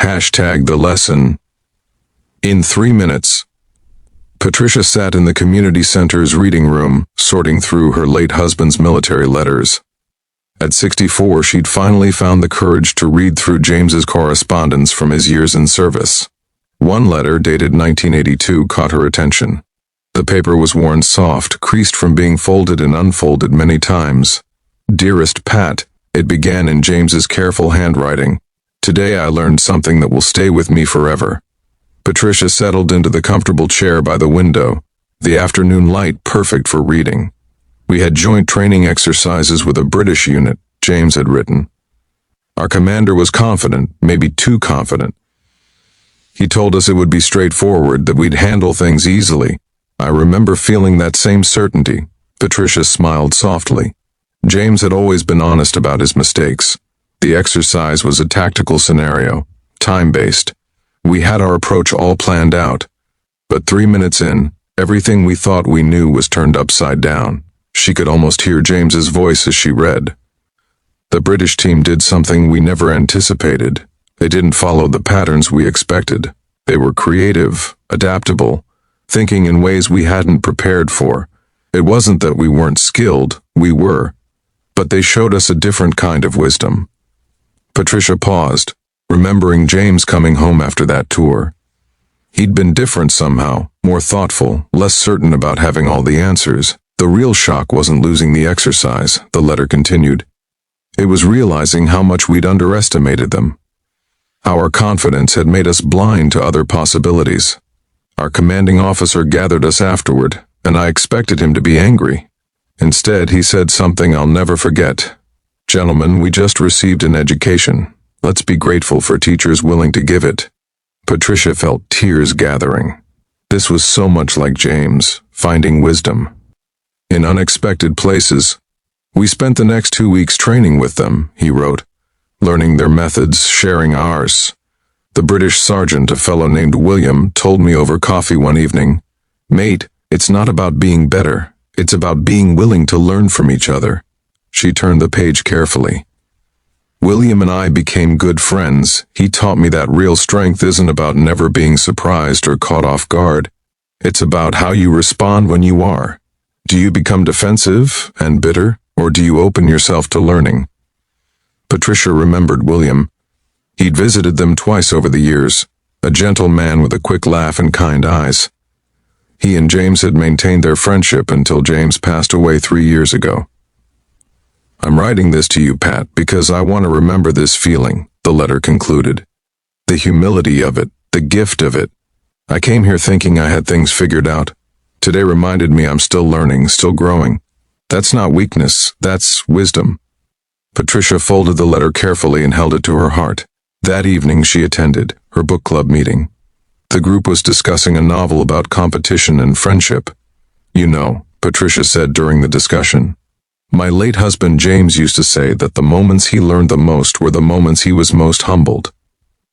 Hashtag the lesson. In 3 minutes. Patricia sat in the community center's reading room, sorting through her late husband's military letters. At 64, she'd finally found the courage to read through James's correspondence from his years in service. One letter, dated 1982, caught her attention. The paper was worn soft, creased from being folded and unfolded many times. "Dearest Pat," it began in James's careful handwriting. "Today I learned something that will stay with me forever." Patricia settled into the comfortable chair by the window, the afternoon light perfect for reading. "We had joint training exercises with a British unit," James had written. "Our commander was confident, maybe too confident. He told us it would be straightforward, that we'd handle things easily. I remember feeling that same certainty." Patricia smiled softly. James had always been honest about his mistakes. The exercise was a tactical scenario, time-based. We had our approach all planned out. But 3 minutes in, everything we thought we knew was turned upside down. She could almost hear James's voice as she read. "The British team did something we never anticipated. They didn't follow the patterns we expected. They were creative, adaptable, thinking in ways we hadn't prepared for. It wasn't that we weren't skilled, we were. But they showed us a different kind of wisdom." Patricia paused, remembering James coming home after that tour. He'd been different somehow, more thoughtful, less certain about having all the answers. The real shock wasn't losing the exercise, the letter continued. It was realizing how much we'd underestimated them. Our confidence had made us blind to other possibilities. Our commanding officer gathered us afterward, and I expected him to be angry. Instead, he said something I'll never forget. "Gentlemen, we just received an education. Let's be grateful for teachers willing to give it." Patricia felt tears gathering. This was so much like James, finding wisdom in unexpected places. "We spent the next 2 weeks training with them," he wrote, "learning their methods, sharing ours. The British sergeant, a fellow named William, told me over coffee one evening, 'Mate, it's not about being better. It's about being willing to learn from each other.'" She turned the page carefully. "William and I became good friends. He taught me that real strength isn't about never being surprised or caught off guard. It's about how you respond when you are. Do you become defensive and bitter, or do you open yourself to learning?" Patricia remembered William. He'd visited them twice over the years, a gentle man with a quick laugh and kind eyes. He and James had maintained their friendship until James passed away 3 years ago. "I'm writing this to you, Pat, because I want to remember this feeling," the letter concluded. "The humility of it, the gift of it. I came here thinking I had things figured out. Today reminded me I'm still learning, still growing. That's not weakness, that's wisdom." Patricia folded the letter carefully and held it to her heart. That evening she attended her book club meeting. The group was discussing a novel about competition and friendship. "You know," Patricia said during the discussion, "my late husband James used to say that the moments he learned the most were the moments he was most humbled."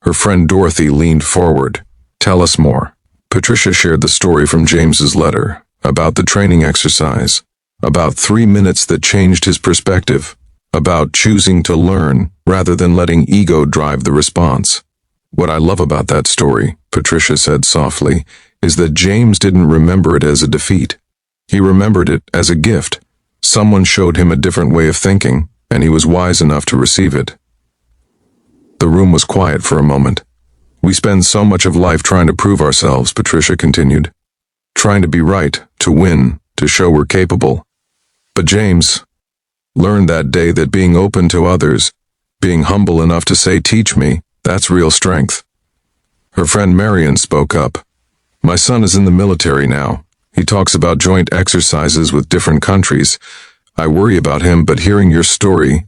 Her friend Dorothy leaned forward. "Tell us more." Patricia shared the story from James's letter, about the training exercise, about 3 minutes that changed his perspective, about choosing to learn rather than letting ego drive the response. "What I love about that story," Patricia said softly, "is that James didn't remember it as a defeat. He remembered it as a gift. Someone showed him a different way of thinking, and he was wise enough to receive it." The room was quiet for a moment. "We spend so much of life trying to prove ourselves," Patricia continued. "Trying to be right, to win, to show we're capable. But James learned that day that being open to others, being humble enough to say, 'Teach me,' that's real strength." Her friend Marion spoke up. "My son is in the military now. He talks about joint exercises with different countries. I worry about him, but hearing your story,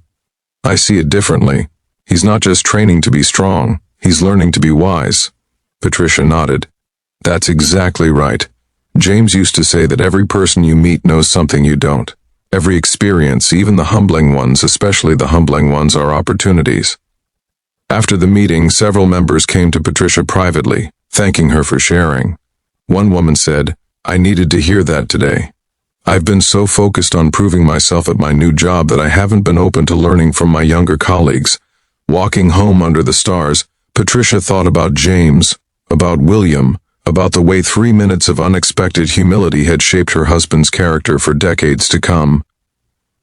I see it differently. He's not just training to be strong, he's learning to be wise." Patricia nodded. "That's exactly right. James used to say that every person you meet knows something you don't. Every experience, even the humbling ones, especially the humbling ones, are opportunities." After the meeting, several members came to Patricia privately, thanking her for sharing. One woman said, "I needed to hear that today. I've been so focused on proving myself at my new job that I haven't been open to learning from my younger colleagues. Walking home under the stars, Patricia thought about James, about William, about the way 3 minutes of unexpected humility had shaped her husband's character for decades to come.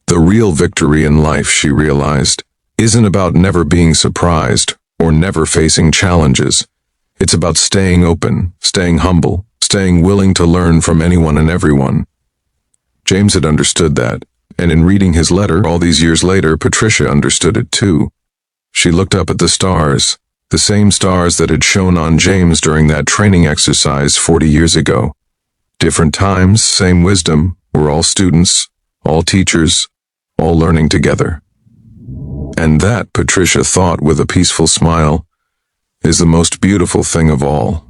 The real victory in life, she realized, isn't about never being surprised or never facing challenges. It's about staying open, staying humble, staying willing to learn from anyone and everyone. James had understood that, and in reading his letter all these years later, Patricia understood it too. She looked up at the stars, the same stars that had shone on James during that training exercise 40 years ago. Different times, same wisdom, we're all students, all teachers, all learning together. And that, Patricia thought with a peaceful smile, is the most beautiful thing of all.